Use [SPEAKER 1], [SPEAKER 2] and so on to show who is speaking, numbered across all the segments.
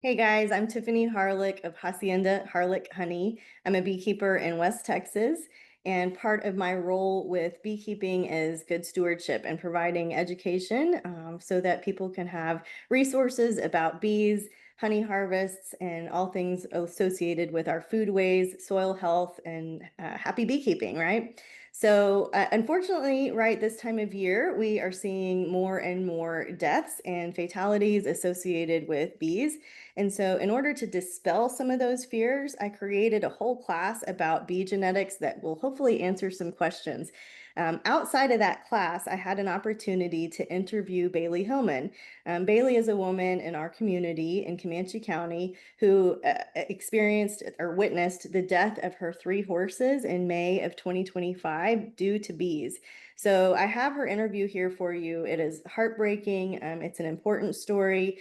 [SPEAKER 1] Hey guys, I'm Tiffany Harlick of Hacienda Harlick Honey. I'm a beekeeper in West Texas, and part of my role with beekeeping is good stewardship and providing education so that people can have resources about bees, honey harvests, and all things associated with our foodways, soil health, and happy beekeeping, right? So, unfortunately, right this time of year, we are seeing more and more deaths and fatalities associated with bees. And so, in order to dispel some of those fears, I created a whole class about bee genetics that will hopefully answer some questions. Outside of that class, I had an opportunity to interview Baillie Hillman. Baillie is a woman in our community in Comanche County who experienced or witnessed the death of her three horses in May of 2025 due to bees. So I have her interview here for you. It is heartbreaking. It's an important story.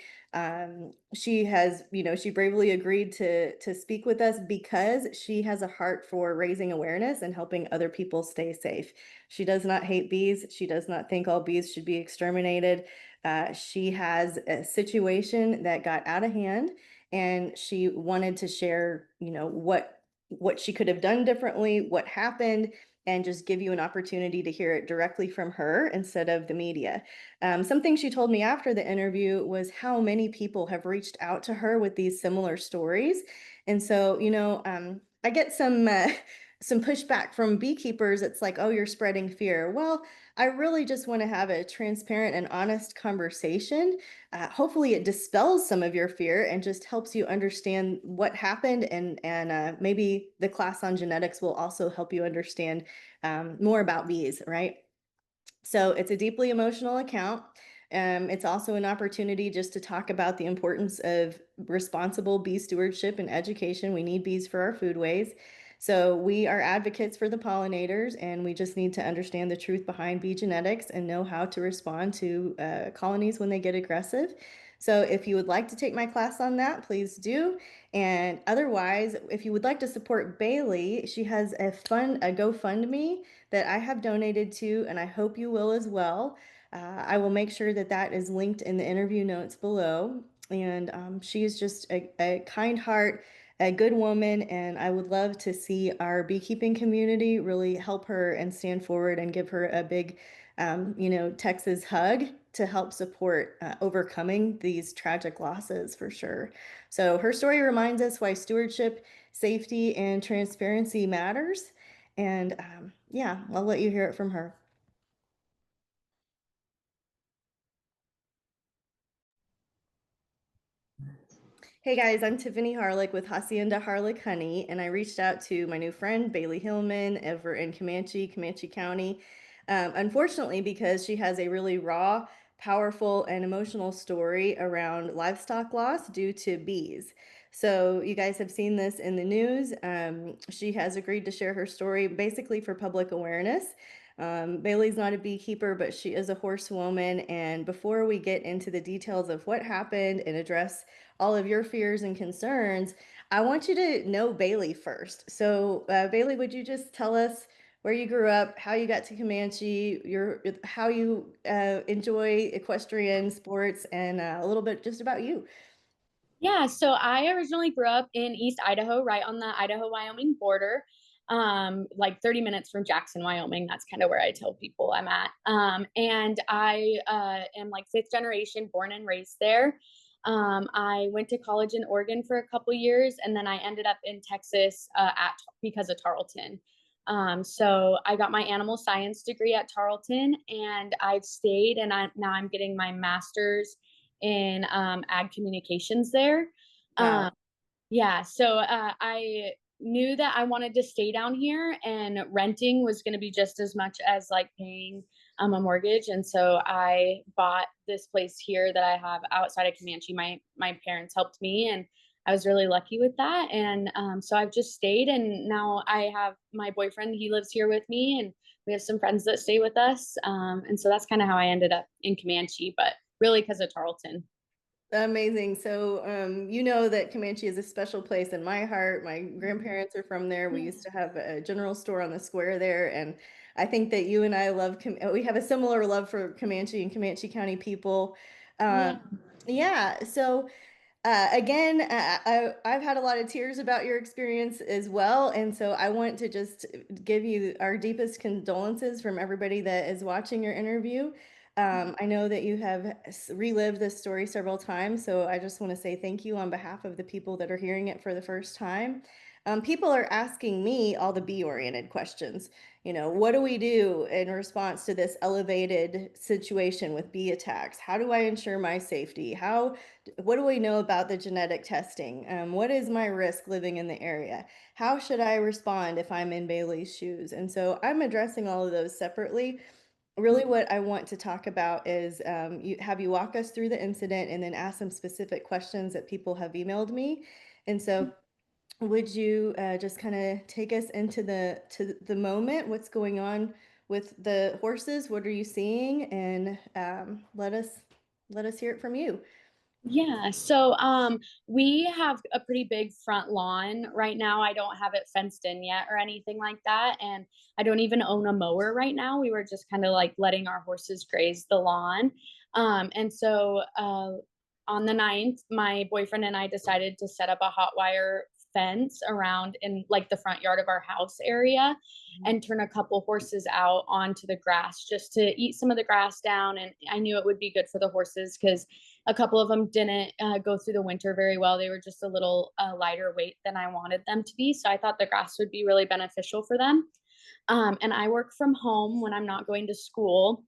[SPEAKER 1] She has, she bravely agreed to speak with us because she has a heart for raising awareness and helping other people stay safe. She does not hate bees. She does not think all bees should be exterminated. She has a situation that got out of hand, and she wanted to share, what she could have done differently, what happened, and just give you an opportunity to hear it directly from her instead of the media. Something she told me after the interview was how many people have reached out to her with these similar stories. And so, I get some pushback from beekeepers. It's like, oh, you're spreading fear. Well, I really just want to have a transparent and honest conversation. Hopefully, it dispels some of your fear and just helps you understand what happened. And maybe the class on genetics will also help you understand more about bees, right? So it's a deeply emotional account. It's also an opportunity just to talk about the importance of responsible bee stewardship and education. We need bees for our foodways. So we are advocates for the pollinators, and we just need to understand the truth behind bee genetics and know how to respond to colonies when they get aggressive. So if you would like to take my class on that, please do. And otherwise, if you would like to support Baillie, she has a GoFundMe that I have donated to, and I hope you will as well. I will make sure that that is linked in the interview notes below. And she is just a kind heart, a good woman, and I would love to see our beekeeping community really help her and stand forward and give her a big, Texas hug to help support overcoming these tragic losses for sure. So her story reminds us why stewardship, safety, and transparency matters. And yeah, I'll let you hear it from her. Hey guys, I'm Tiffany Harlick with Hacienda Harlick Honey, and I reached out to my new friend Baillie Hillman over in Comanche County. Unfortunately, because she has a really raw, powerful, and emotional story around livestock loss due to bees. So, you guys have seen this in the news. She has agreed to share her story basically for public awareness. Bailey's not a beekeeper, but she is a horsewoman. And before we get into the details of what happened and address all of your fears and concerns, I want you to know Baillie first. So, Baillie, would you just tell us where you grew up, how you got to Comanche, how you enjoy equestrian sports, and a little bit just about you?
[SPEAKER 2] Yeah, so I originally grew up in East Idaho, right on the Idaho-Wyoming border, like 30 minutes from Jackson, Wyoming. That's kind of where I tell people I'm at. And I am like fifth generation born and raised there. I went to college in Oregon for a couple years, and then I ended up in Texas because of Tarleton. So I got my animal science degree at Tarleton, and I've stayed, and now I'm getting my master's in ag communications there. Um,
[SPEAKER 1] Wow.
[SPEAKER 2] yeah, so I knew that I wanted to stay down here, and renting was going to be just as much as like paying a mortgage. And so I bought this place here that I have outside of Comanche. My parents helped me, and I was really lucky with that. And so I've just stayed, and now I have my boyfriend. He lives here with me, and we have some friends that stay with us. And so that's kind of how I ended up in Comanche, but really because of Tarleton.
[SPEAKER 1] Amazing. So, you know that Comanche is a special place in my heart. My grandparents are from there. We
[SPEAKER 2] Yeah.
[SPEAKER 1] used to have a general store on the square there, and I think that you and I we have a similar love for Comanche and Comanche County people.
[SPEAKER 2] Yeah.
[SPEAKER 1] Yeah. So. Again, I've had a lot of tears about your experience as well. And so I want to just give you our deepest condolences from everybody that is watching your interview. I know that you have relived this story several times, so I just want to say thank you on behalf of the people that are hearing it for the first time. People are asking me all the bee-oriented questions. What do we do in response to this elevated situation with bee attacks? How do I ensure my safety? What do we know about the genetic testing? What is my risk living in the area? How should I respond if I'm in Baillie's shoes? And so I'm addressing all of those separately. Really, what I want to talk about is have you walk us through the incident and then ask some specific questions that people have emailed me. And so would you just kind of take us into the moment? What's going on with the horses? What are you seeing? And let us hear it from you.
[SPEAKER 2] Yeah, so we have a pretty big front lawn right now. I don't have it fenced in yet or anything like that, and I don't even own a mower right now. We were just kind of like letting our horses graze the lawn. And so on the 9th, my boyfriend and I decided to set up a hot wire fence around in like the front yard of our house area and turn a couple horses out onto the grass just to eat some of the grass down. And I knew it would be good for the horses because a couple of them didn't go through the winter very well. They were just a little lighter weight than I wanted them to be. So I thought the grass would be really beneficial for them. And I work from home when I'm not going to school.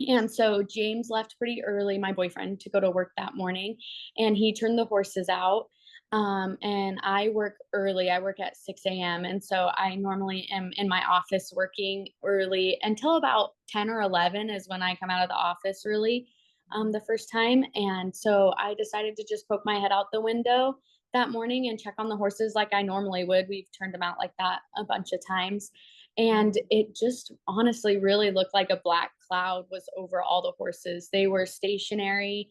[SPEAKER 2] And so James left pretty early, my boyfriend, to go to work that morning, and he turned the horses out. And I work early. I work at 6 a.m. And so I normally am in my office working early until about 10 or 11 is when I come out of the office early the first time. And so I decided to just poke my head out the window that morning and check on the horses like I normally would. We've turned them out like that a bunch of times. And it just honestly really looked like a black cloud was over all the horses. They were stationary.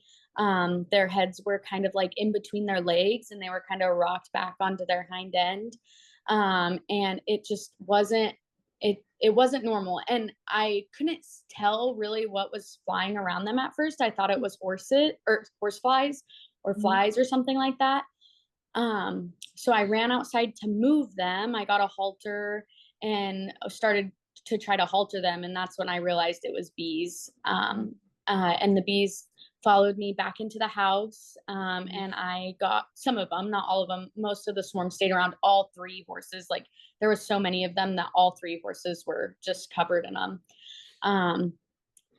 [SPEAKER 2] Their heads were kind of like in between their legs and they were kind of rocked back onto their hind end. And it just wasn't it wasn't normal. And I couldn't tell really what was flying around them at first. I thought it was horses or horse flies or
[SPEAKER 1] Mhm.
[SPEAKER 2] flies or something like that. So I ran outside to move them. I got a halter and started to try to halter them. And that's when I realized it was bees. And the bees followed me back into the house. And I got some of them, not all of them. Most of the swarm stayed around all three horses. Like there was so many of them that all three horses were just covered in them. Um,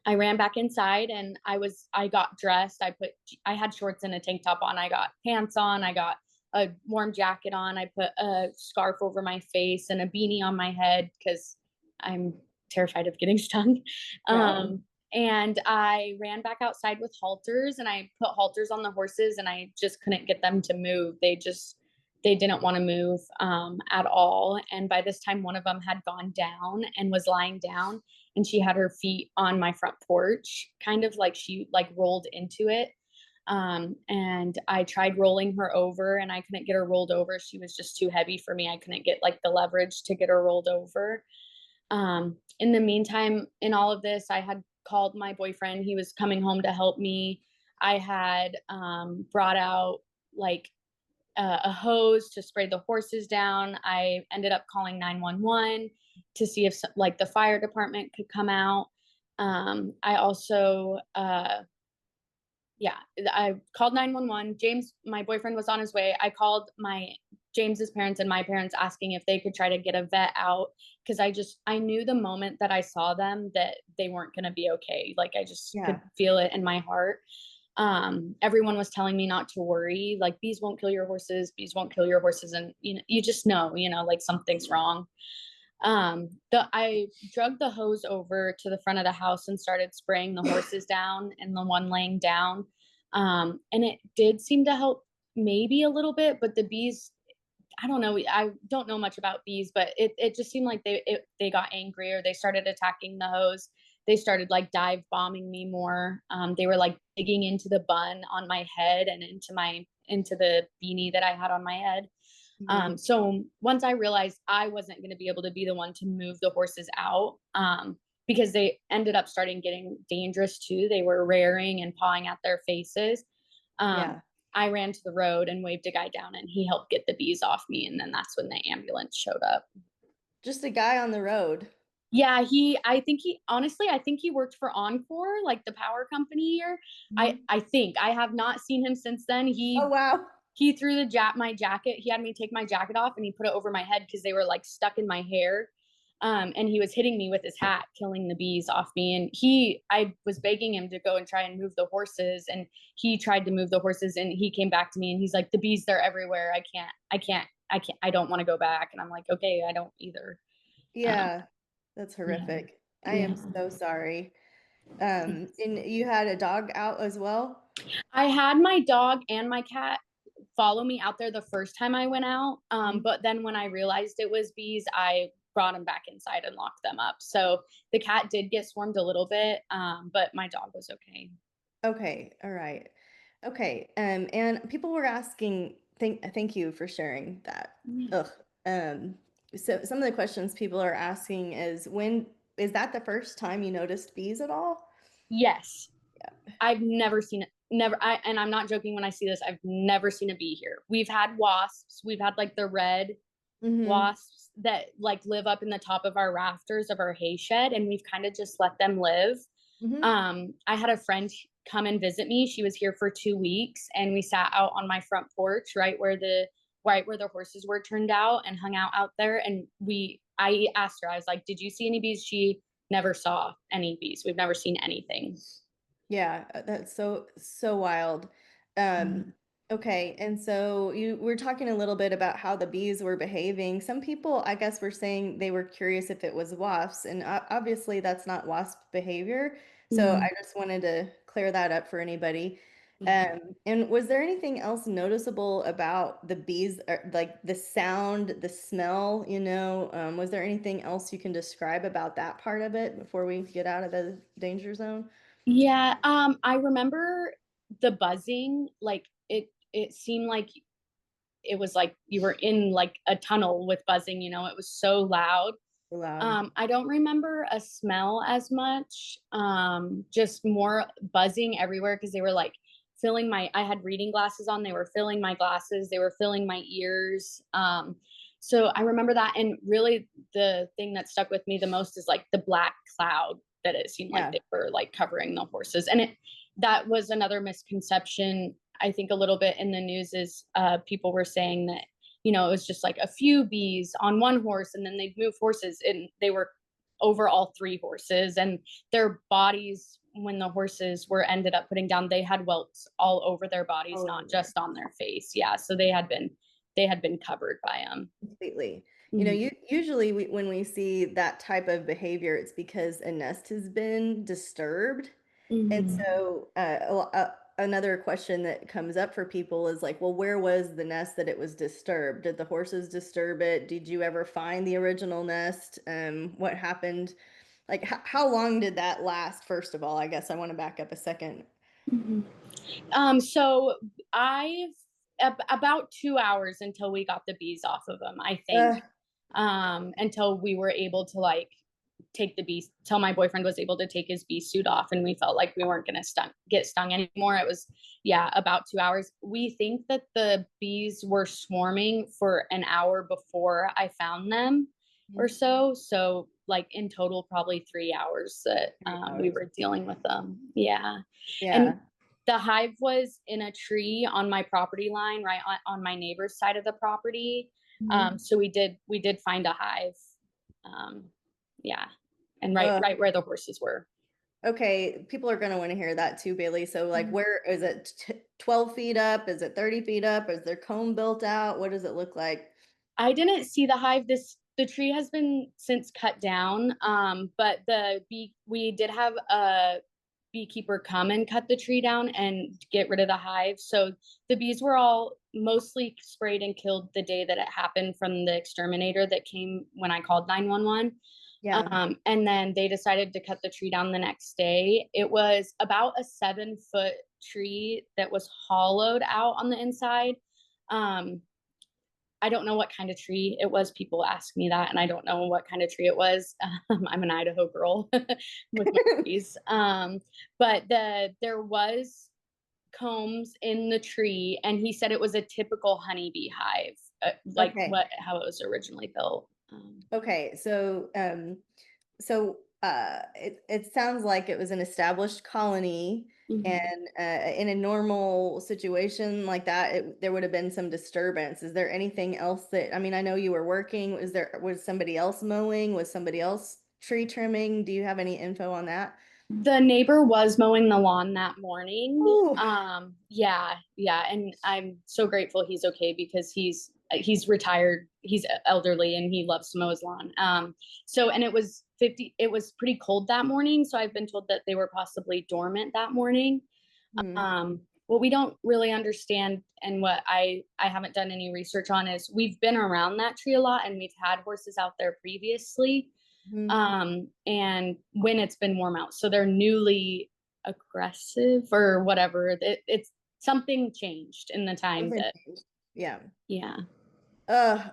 [SPEAKER 2] I ran back inside and I got dressed. I had shorts and a tank top on. I got pants on. I got a warm jacket on. I put a scarf over my face and a beanie on my head because I'm terrified of getting stung.
[SPEAKER 1] Yeah.
[SPEAKER 2] And I ran back outside with halters and I put halters on the horses and I just couldn't get them to move. They didn't want to move at all. And by this time, one of them had gone down and was lying down and she had her feet on my front porch, kind of like she like rolled into it. And I tried rolling her over and I couldn't get her rolled over. She was just too heavy for me. I couldn't get like the leverage to get her rolled over. In the meantime, in all of this, I had called my boyfriend. He was coming home to help me. I had brought out like a hose to spray the horses down. I ended up calling 911 to see if like the fire department could come out. I also yeah, I called 911. James, my boyfriend, was on his way. I called my James's parents and my parents asking if they could try to get a vet out because I knew the moment that I saw them that they weren't going to be okay. Like I just could
[SPEAKER 1] Yeah.
[SPEAKER 2] feel it in my heart. Everyone was telling me not to worry. Like bees won't kill your horses. Bees won't kill your horses, and you just know, like something's wrong. I drug the hose over to the front of the house and started spraying the horses down and the one laying down. And it did seem to help maybe a little bit, but the bees, I don't know. I don't know much about bees, but it just seemed like they got angry or they started attacking the hose. They started like dive bombing me more. They were like digging into the bun on my head and into the beanie that I had on my head.
[SPEAKER 1] Mhm.
[SPEAKER 2] So once I realized I wasn't going to be able to be the one to move the horses out, because they ended up starting getting dangerous too. They were rearing and pawing at their faces. Um,
[SPEAKER 1] Yeah.
[SPEAKER 2] I ran to the road and waved a guy down, and he helped get the bees off me. And then that's when the ambulance showed up.
[SPEAKER 1] Just a guy on the road.
[SPEAKER 2] Yeah, I think he worked for Encore, like the power company here.
[SPEAKER 1] Mhm.
[SPEAKER 2] I think I have not seen him since then.
[SPEAKER 1] Oh, wow.
[SPEAKER 2] He threw my jacket. He had me take my jacket off and he put it over my head because they were like stuck in my hair. And he was hitting me with his hat, killing the bees off me. And I was begging him to go and try and move the horses. And he tried to move the horses and he came back to me and he's like, the bees, they're everywhere. I don't want to go back. And I'm like, okay, I don't either. Um,
[SPEAKER 1] Yeah, that's
[SPEAKER 2] yeah.
[SPEAKER 1] horrific. I am
[SPEAKER 2] Yeah.
[SPEAKER 1] so sorry. And you had a dog out as well?
[SPEAKER 2] I had my dog and my cat follow me out there the first time I went out.
[SPEAKER 1] Mhm.
[SPEAKER 2] But then when I realized it was bees, I brought them back inside and locked them up. So the cat did get swarmed a little bit, but my dog was okay.
[SPEAKER 1] Okay, all right. Okay, and people were asking, thank you for sharing that.
[SPEAKER 2] Yeah.
[SPEAKER 1] Ugh. Um, so some of the questions people are asking is when is that the first time you noticed bees at all?
[SPEAKER 2] Yes,
[SPEAKER 1] Yeah.
[SPEAKER 2] I've never seen it. Never. And I'm not joking when I see this. I've never seen a bee here. We've had wasps. We've had like the red
[SPEAKER 1] Mm-hmm.
[SPEAKER 2] wasps that like live up in the top of our rafters of our hay shed, and we've kind of just let them live.
[SPEAKER 1] Mm-hmm.
[SPEAKER 2] I had a friend come and visit me. She was here for 2 weeks, and we sat out on my front porch, right where the horses were turned out, and hung out there. And I asked her, I was like, "Did you see any bees?" She never saw any bees. We've never seen anything.
[SPEAKER 1] Yeah, that's so wild. Um, okay, and so you we're talking a little bit about how the bees were behaving. Some people, I guess, were saying they were curious if it was wasps, and obviously that's not wasp behavior. So
[SPEAKER 2] Mm-hmm.
[SPEAKER 1] I just wanted to clear that up for anybody.
[SPEAKER 2] Yeah.
[SPEAKER 1] And was there anything else noticeable about the bees, or like the sound, the smell, was there anything else you can describe about that part of it before we get out of the danger zone?
[SPEAKER 2] Yeah, I remember the buzzing, like it seemed like it was like you were in like a tunnel with buzzing, it was so loud.
[SPEAKER 1] Loud.
[SPEAKER 2] I don't remember a smell as much, just more buzzing everywhere because they were like I had reading glasses on, they were filling my glasses, they were filling my ears. So I remember that. And really the thing that stuck with me the most is like the black cloud that it seemed like
[SPEAKER 1] Yeah.
[SPEAKER 2] they were like covering the horses. And that was another misconception, I think, a little bit in the news is people were saying that it was just like a few bees on one horse and then they'd move horses and they were over all three horses, and their bodies, when the horses were ended up putting down, they had welts all over their bodies,
[SPEAKER 1] All over
[SPEAKER 2] not
[SPEAKER 1] there
[SPEAKER 2] just on their face. Yeah, so they had been covered by them.
[SPEAKER 1] completely.
[SPEAKER 2] Mm-hmm.
[SPEAKER 1] Usually when we see that type of behavior, it's because a nest has been disturbed. And
[SPEAKER 2] Mm-hmm.
[SPEAKER 1] so another question that comes up for people is like, well, where was the nest that it was disturbed? Did the horses disturb it? Did you ever find the original nest? What happened? Like, how long did that last? First of all, I guess I want to back up a second.
[SPEAKER 2] Mm-hmm. So I've about 2 hours until we got the bees off of them, I think.
[SPEAKER 1] Uh,
[SPEAKER 2] Until we were able to like take the bee till my boyfriend was able to take his bee suit off and we felt like we weren't going to get stung anymore. It was, yeah, about 2 hours. We think that the bees were swarming for an hour before I found them or so like in total probably 3 hours that
[SPEAKER 1] 3 hours.
[SPEAKER 2] we were dealing with them. Yeah. And
[SPEAKER 1] Yeah.
[SPEAKER 2] the hive was in a tree on my property line, right on my neighbor's side of the property.
[SPEAKER 1] Mhm.
[SPEAKER 2] So we did find a hive. Um, yeah, and right
[SPEAKER 1] Uh,
[SPEAKER 2] right where the horses were.
[SPEAKER 1] okay, people are going to want to hear that too, Bailey. So, like,
[SPEAKER 2] Mhm.
[SPEAKER 1] where is it? 12 feet up? Is it 30 feet up? Is there comb built out? What does it look like?
[SPEAKER 2] I didn't see the hive. The tree has been since cut down. But we did have a beekeeper come and cut the tree down and get rid of the hive. So the bees were all mostly sprayed and killed the day that it happened from the exterminator that came when I called 911.
[SPEAKER 1] Yeah.
[SPEAKER 2] And then they decided to cut the tree down the next day. It was about a 7 foot tree that was hollowed out on the inside. Um, I don't know what kind of tree it was. People ask me that, and I don't know what kind of tree it was. I'm an Idaho girl with my trees. But there was combs in the tree, and he said it was a typical honeybee hive, like
[SPEAKER 1] Okay.
[SPEAKER 2] what how it was originally built.
[SPEAKER 1] Okay. It sounds like it was an established colony,
[SPEAKER 2] Mhm.
[SPEAKER 1] and in a normal situation like that, there would have been some disturbance. Is there anything else that, I mean, I know you were working. Was somebody else mowing? Was somebody else tree trimming? Do you have any info on that?
[SPEAKER 2] The neighbor was mowing the lawn that morning.
[SPEAKER 1] Ooh.
[SPEAKER 2] Yeah, yeah, and I'm so grateful he's okay because he's retired, he's elderly, and he loves to mow his lawn. So and it was pretty cold that morning, so I've been told that they were possibly dormant that morning.
[SPEAKER 1] Hmm.
[SPEAKER 2] What we don't really understand and what I haven't done any research on is we've been around that tree a lot and we've had horses out there previously,
[SPEAKER 1] Hmm.
[SPEAKER 2] and when it's been warm out, so they're newly aggressive or whatever. It's something changed in the time
[SPEAKER 1] Something
[SPEAKER 2] that,
[SPEAKER 1] changed. Yeah.
[SPEAKER 2] yeah,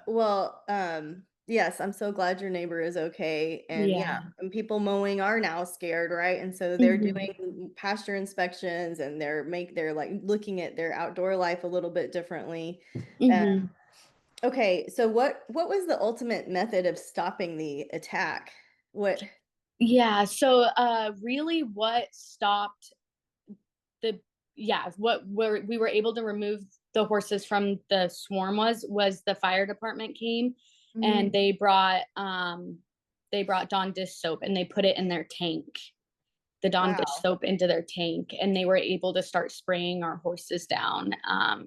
[SPEAKER 1] Well, yes, I'm so glad your neighbor is okay. And yeah,
[SPEAKER 2] yeah.
[SPEAKER 1] and people mowing are now scared, right? And so they're
[SPEAKER 2] Hmm.
[SPEAKER 1] doing pasture inspections, and they're like looking at their outdoor life a little bit differently. Uh,
[SPEAKER 2] Hmm.
[SPEAKER 1] okay, so what was the ultimate method of stopping the attack? What?
[SPEAKER 2] Yeah, so really what stopped the yeah, we were able to remove the horses from the swarm was the fire department came, and
[SPEAKER 1] Mhm.
[SPEAKER 2] they brought Dawn dish soap and they put it in their tank, the Dawn dish
[SPEAKER 1] Wow.
[SPEAKER 2] soap into their tank, and they were able to start spraying our horses down,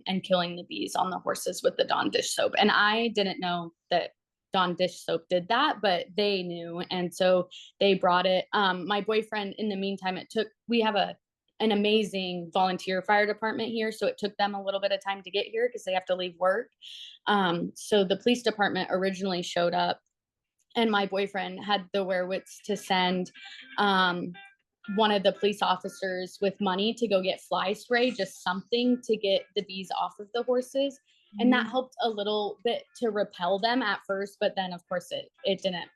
[SPEAKER 2] and killing the bees on the horses with the Dawn dish soap. And I didn't know that Dawn dish soap did that, but they knew, and so they brought it. My boyfriend, in the meantime, we have an amazing volunteer fire department here, so it took them a little bit of time to get here because they have to leave work. So the police department originally showed up, and my boyfriend had the wherewiths to send um, one of the police officers with money to go get fly spray, just something to get the bees off of the horses. And that
[SPEAKER 1] Mhm.
[SPEAKER 2] helped a little bit to repel them at first, but then of course it didn't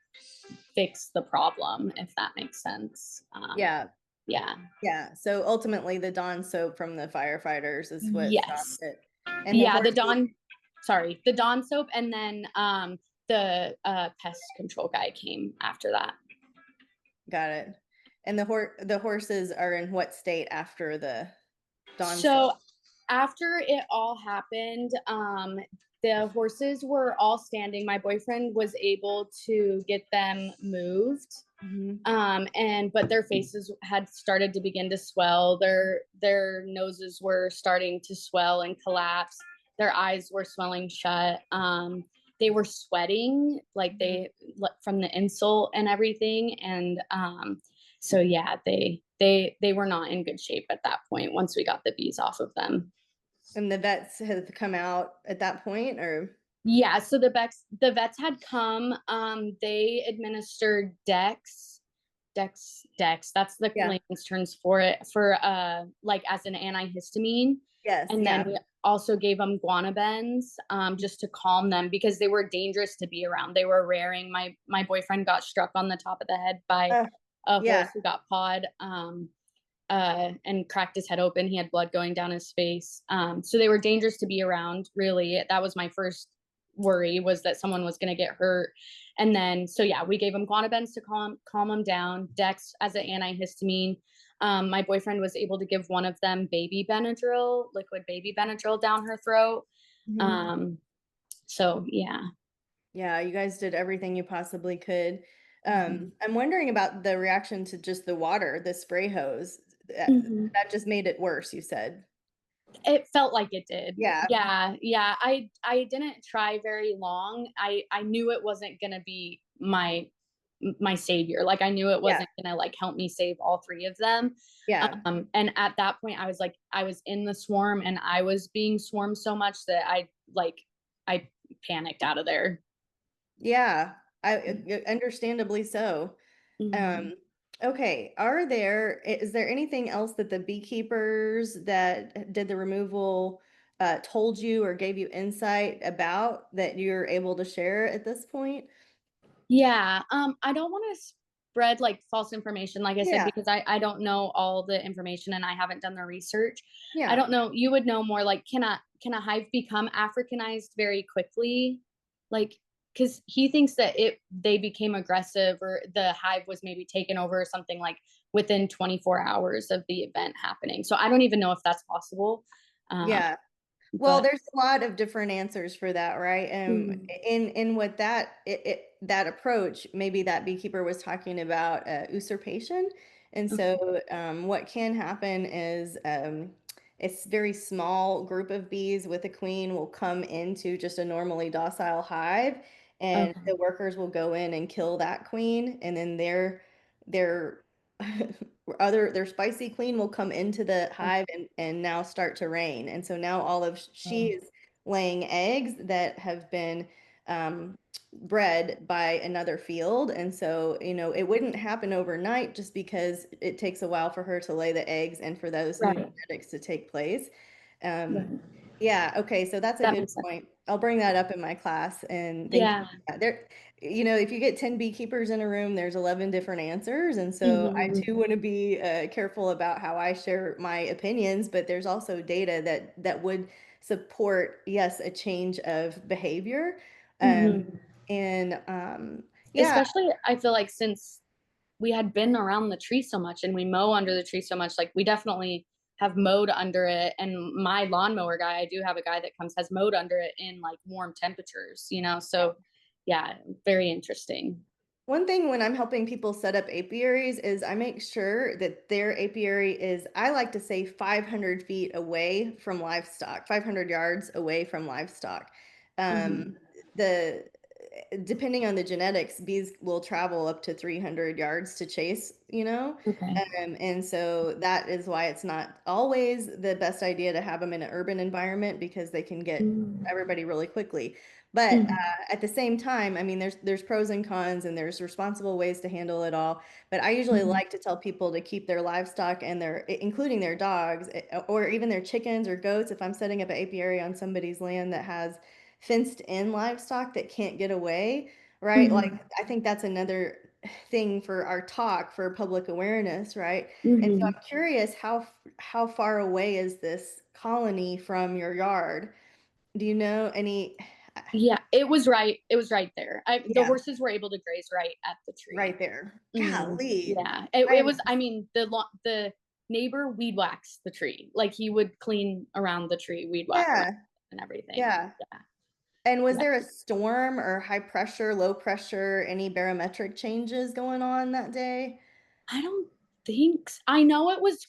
[SPEAKER 2] fix the problem, if that makes sense.
[SPEAKER 1] Yeah.
[SPEAKER 2] Yeah.
[SPEAKER 1] Yeah. So ultimately the Dawn soap from the firefighters is what
[SPEAKER 2] Yes.
[SPEAKER 1] stopped it. And the
[SPEAKER 2] Yeah,
[SPEAKER 1] horses.
[SPEAKER 2] the Dawn soap, and then the pest control guy came after that.
[SPEAKER 1] Got it. And the horses are in what state after the Dawn
[SPEAKER 2] So
[SPEAKER 1] soap?
[SPEAKER 2] after it all happened, the horses were all standing. My boyfriend was able to get them moved.
[SPEAKER 1] Mhm.
[SPEAKER 2] And but their faces had started to begin to swell. Their noses were starting to swell and collapse. Their eyes were swelling shut. They were sweating like
[SPEAKER 1] Mhm.
[SPEAKER 2] from the insult and everything. And so yeah, they were not in good shape at that point once we got the bees off of them.
[SPEAKER 1] And the vets have come out at that point, or?
[SPEAKER 2] Yeah, so the vets had come. They administered Dex. That's the
[SPEAKER 1] Yeah.
[SPEAKER 2] layman's terms for it, for like as an antihistamine.
[SPEAKER 1] Yes.
[SPEAKER 2] And then
[SPEAKER 1] Yeah.
[SPEAKER 2] we also gave them guanabens, just to calm them because they were dangerous to be around. They were raring. My boyfriend got struck on the top of the head by
[SPEAKER 1] Uh,
[SPEAKER 2] a
[SPEAKER 1] yeah.
[SPEAKER 2] horse who got pawed, and cracked his head open. He had blood going down his face. So they were dangerous to be around. Really, that was my first worry, was that someone was going to get hurt. And then, so yeah, we gave him guanabens to calm him down. Dex as an antihistamine. My boyfriend was able to give one of them liquid baby Benadryl down her throat.
[SPEAKER 1] Mhm.
[SPEAKER 2] Um, so yeah.
[SPEAKER 1] Yeah, you guys did everything you possibly could.
[SPEAKER 2] Mhm.
[SPEAKER 1] I'm wondering about the reaction to just the water, the spray hose.
[SPEAKER 2] Mhm.
[SPEAKER 1] That just made it worse, you said.
[SPEAKER 2] It felt like it did.
[SPEAKER 1] Yeah.
[SPEAKER 2] Yeah, yeah. I didn't try very long. I knew it wasn't gonna be my savior. Like I knew it
[SPEAKER 1] Yeah.
[SPEAKER 2] wasn't gonna like help me save all three of them.
[SPEAKER 1] Yeah.
[SPEAKER 2] And at that point, I was like, I was in the swarm and I was being swarmed so much that I panicked out of there.
[SPEAKER 1] Yeah. Understandably so.
[SPEAKER 2] Mhm.
[SPEAKER 1] Um, okay. Is there anything else that the beekeepers that did the removal told you or gave you insight about that you're able to share at this point?
[SPEAKER 2] Yeah. I don't want to. bred like false information, like I said,
[SPEAKER 1] Yeah,
[SPEAKER 2] because I don't know all the information and I haven't done the research. I
[SPEAKER 1] yeah.
[SPEAKER 2] don't know. You would know more. Like, can a hive become Africanized very quickly? Like, because he thinks that they became aggressive or the hive was maybe taken over or something like within 24 hours of the event happening. So I don't even know if that's possible. Um,
[SPEAKER 1] Yeah. Well,
[SPEAKER 2] but
[SPEAKER 1] there's a lot of different answers for that, right?
[SPEAKER 2] mm,
[SPEAKER 1] In what that approach, maybe that beekeeper was talking about usurpation, and
[SPEAKER 2] okay,
[SPEAKER 1] so what can happen is it's very small group of bees with a queen will come into just a normally docile hive, and
[SPEAKER 2] okay,
[SPEAKER 1] the workers will go in and kill that queen, and then their their spicy queen will come into the
[SPEAKER 2] okay.
[SPEAKER 1] hive and now start to reign. And so now all of she
[SPEAKER 2] Oh,
[SPEAKER 1] is laying eggs that have been bred by another field. And so, it wouldn't happen overnight just because it takes a while for her to lay the eggs and for those new
[SPEAKER 2] right,
[SPEAKER 1] genetics to take place. Um,
[SPEAKER 2] right.
[SPEAKER 1] yeah, okay, so that's a
[SPEAKER 2] That
[SPEAKER 1] good
[SPEAKER 2] makes sense.
[SPEAKER 1] point. I'll bring that up in my class and thank you.
[SPEAKER 2] Yeah.
[SPEAKER 1] Yeah, there, if you get 10 beekeepers in a room, there's 11 different answers. And so I
[SPEAKER 2] Hmm.
[SPEAKER 1] do want to be careful about how I share my opinions, but there's also data that would support, yes, a change of behavior. Um,
[SPEAKER 2] Hmm.
[SPEAKER 1] and yeah,
[SPEAKER 2] Especially, I feel like since we had been around the tree so much and we mow under the tree so much, like we definitely have mowed under it. And my lawnmower guy, I do have a guy that comes, has mowed under it in like warm temperatures, you know? So yeah, very interesting.
[SPEAKER 1] one thing when I'm helping people set up apiaries is I make sure that their apiary is, I like to say 500 feet away from livestock, 500 yards away from livestock. Um,
[SPEAKER 2] Hmm.
[SPEAKER 1] the Depending on the genetics, bees will travel up to 300 yards to chase,
[SPEAKER 2] Okay.
[SPEAKER 1] and so that is why it's not always the best idea to have them in an urban environment because they can get everybody really quickly. But
[SPEAKER 2] Hmm.
[SPEAKER 1] at the same time, I mean, there's pros and cons, and there's responsible ways to handle it all. But I usually
[SPEAKER 2] Hmm.
[SPEAKER 1] like to tell people to keep their livestock and including their dogs, or even their chickens or goats. If I'm setting up an apiary on somebody's land that has fenced in livestock that can't get away, right? Like,
[SPEAKER 2] Hmm.
[SPEAKER 1] I think that's another thing for our talk for public awareness, right? And so
[SPEAKER 2] Hmm.
[SPEAKER 1] I'm curious, how far away is this colony from your yard? Do you know any?
[SPEAKER 2] Yeah, it was right. It was right there. The
[SPEAKER 1] Yeah,
[SPEAKER 2] horses were able to graze right at the tree.
[SPEAKER 1] right there.
[SPEAKER 2] Hmm.
[SPEAKER 1] Golly.
[SPEAKER 2] Yeah, it
[SPEAKER 1] I'm
[SPEAKER 2] was. I mean, the neighbor weed whacked the tree. Like he would clean around the tree, weed whack around
[SPEAKER 1] Yeah,
[SPEAKER 2] and everything.
[SPEAKER 1] yeah.
[SPEAKER 2] Yeah,
[SPEAKER 1] And was
[SPEAKER 2] yeah.
[SPEAKER 1] there a storm or high pressure, low pressure, any barometric changes going on that day?
[SPEAKER 2] I don't think I know it was.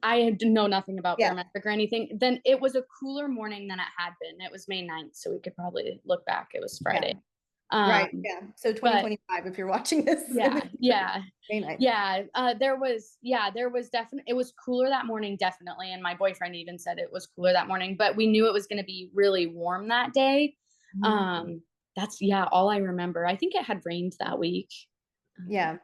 [SPEAKER 2] I know nothing about
[SPEAKER 1] Yeah,
[SPEAKER 2] barometric or anything. Then it was a cooler morning than it had been. It was May 9th, so we could probably look back. It was
[SPEAKER 1] yeah.
[SPEAKER 2] Friday.
[SPEAKER 1] Right.
[SPEAKER 2] Um,
[SPEAKER 1] Yeah. So
[SPEAKER 2] but
[SPEAKER 1] 2025, if you're watching this in the
[SPEAKER 2] yeah,
[SPEAKER 1] future,
[SPEAKER 2] yeah,
[SPEAKER 1] May 9th.
[SPEAKER 2] yeah. There was definitely, it was cooler that morning, definitely. And my boyfriend even said it was cooler that morning, but we knew it was going to be really warm that day.
[SPEAKER 1] Mhm.
[SPEAKER 2] Um, that's, yeah, all I remember. I think it had rained that week. Um,
[SPEAKER 1] Yeah.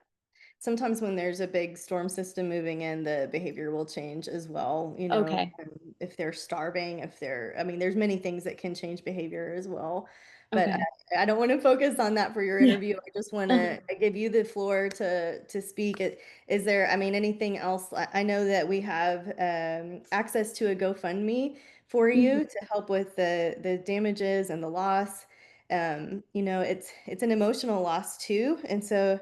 [SPEAKER 1] Sometimes when there's a big storm system moving in, the behavior will change as well.
[SPEAKER 2] okay.
[SPEAKER 1] If they're starving, I mean, there's many things that can change behavior as well. But
[SPEAKER 2] Okay.
[SPEAKER 1] I don't want to focus on that for your
[SPEAKER 2] Yeah.
[SPEAKER 1] interview. I just want
[SPEAKER 2] Uh-huh.
[SPEAKER 1] to give you the floor to speak. Is there, I mean, anything else? I know that we have access to a GoFundMe for
[SPEAKER 2] Mhm.
[SPEAKER 1] you to help with the damages and the loss. It's an emotional loss too, and so.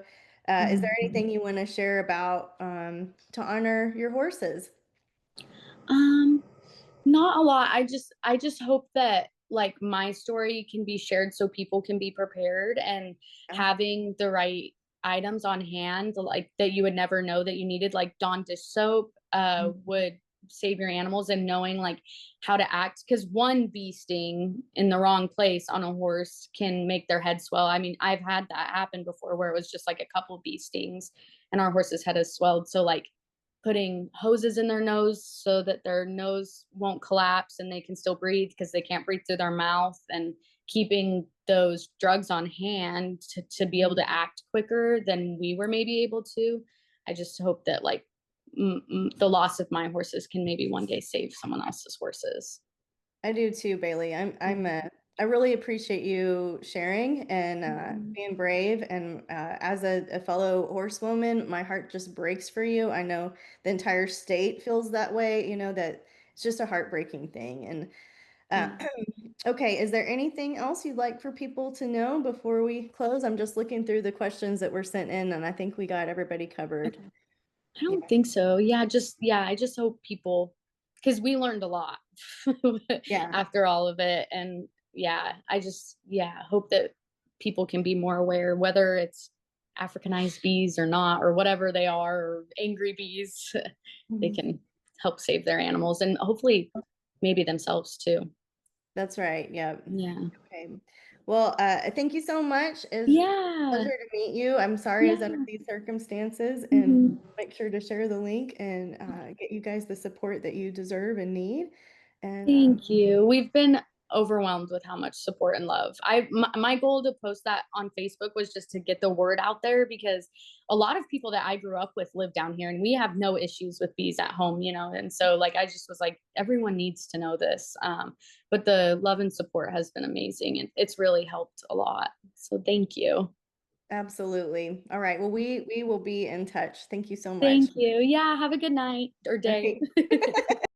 [SPEAKER 1] Is there
[SPEAKER 2] Mhm.
[SPEAKER 1] anything you want to share about to honor your horses?
[SPEAKER 2] Um, Not a lot. I just hope that like my story can be shared so people can be prepared and
[SPEAKER 1] Yeah.
[SPEAKER 2] having the right items on hand, like that you would never know that you needed, like Dawn dish soap would save your animals, and knowing like how to act, because one bee sting in the wrong place on a horse can make their head swell. I mean, I've had that happen before where it was just like a couple bee stings and our horse's head has swelled. So like putting hoses in their nose so that their nose won't collapse and they can still breathe because they can't breathe through their mouth, and keeping those drugs on hand to be able to act quicker than we were maybe able to. I just hope that like the loss of my horses can maybe one day save someone else's horses.
[SPEAKER 1] I do too, Bailey. I'm
[SPEAKER 2] Mhm.
[SPEAKER 1] I really appreciate you sharing and
[SPEAKER 2] Mhm.
[SPEAKER 1] being brave. And as a fellow horsewoman, my heart just breaks for you. I know the entire state feels that way, that it's just a heartbreaking thing. And uh,
[SPEAKER 2] Yeah.
[SPEAKER 1] okay, is there anything else you'd like for people to know before we close? I'm just looking through the questions that were sent in, and I think we got everybody covered.
[SPEAKER 2] Okay. I
[SPEAKER 1] Yeah.
[SPEAKER 2] don't think so. Yeah, I just hope people, because we learned a lot
[SPEAKER 1] Yeah.
[SPEAKER 2] after all of it. And yeah, hope that people can be more aware, whether it's Africanized bees or not, or whatever they are, or angry bees, they
[SPEAKER 1] Mhm.
[SPEAKER 2] can help save their animals and hopefully maybe themselves too.
[SPEAKER 1] That's right. Yeah.
[SPEAKER 2] Yeah.
[SPEAKER 1] Okay. Well, thank you so much. It's a
[SPEAKER 2] Yeah.
[SPEAKER 1] pleasure to meet you. I'm sorry it's under
[SPEAKER 2] Yeah.
[SPEAKER 1] these circumstances, and
[SPEAKER 2] Mhm.
[SPEAKER 1] make sure to share the link and get you guys the support that you deserve and need. And
[SPEAKER 2] Thank you. We've been overwhelmed with how much support and love. My goal to post that on Facebook was just to get the word out there, because a lot of people that I grew up with live down here and we have no issues with bees at home, and so like I just was like, everyone needs to know this. But the love and support has been amazing and it's really helped a lot. So thank you.
[SPEAKER 1] absolutely. All right. Well, we will be in touch. Thank you so much.
[SPEAKER 2] Thank you. Yeah, have a good night or day.
[SPEAKER 1] Okay.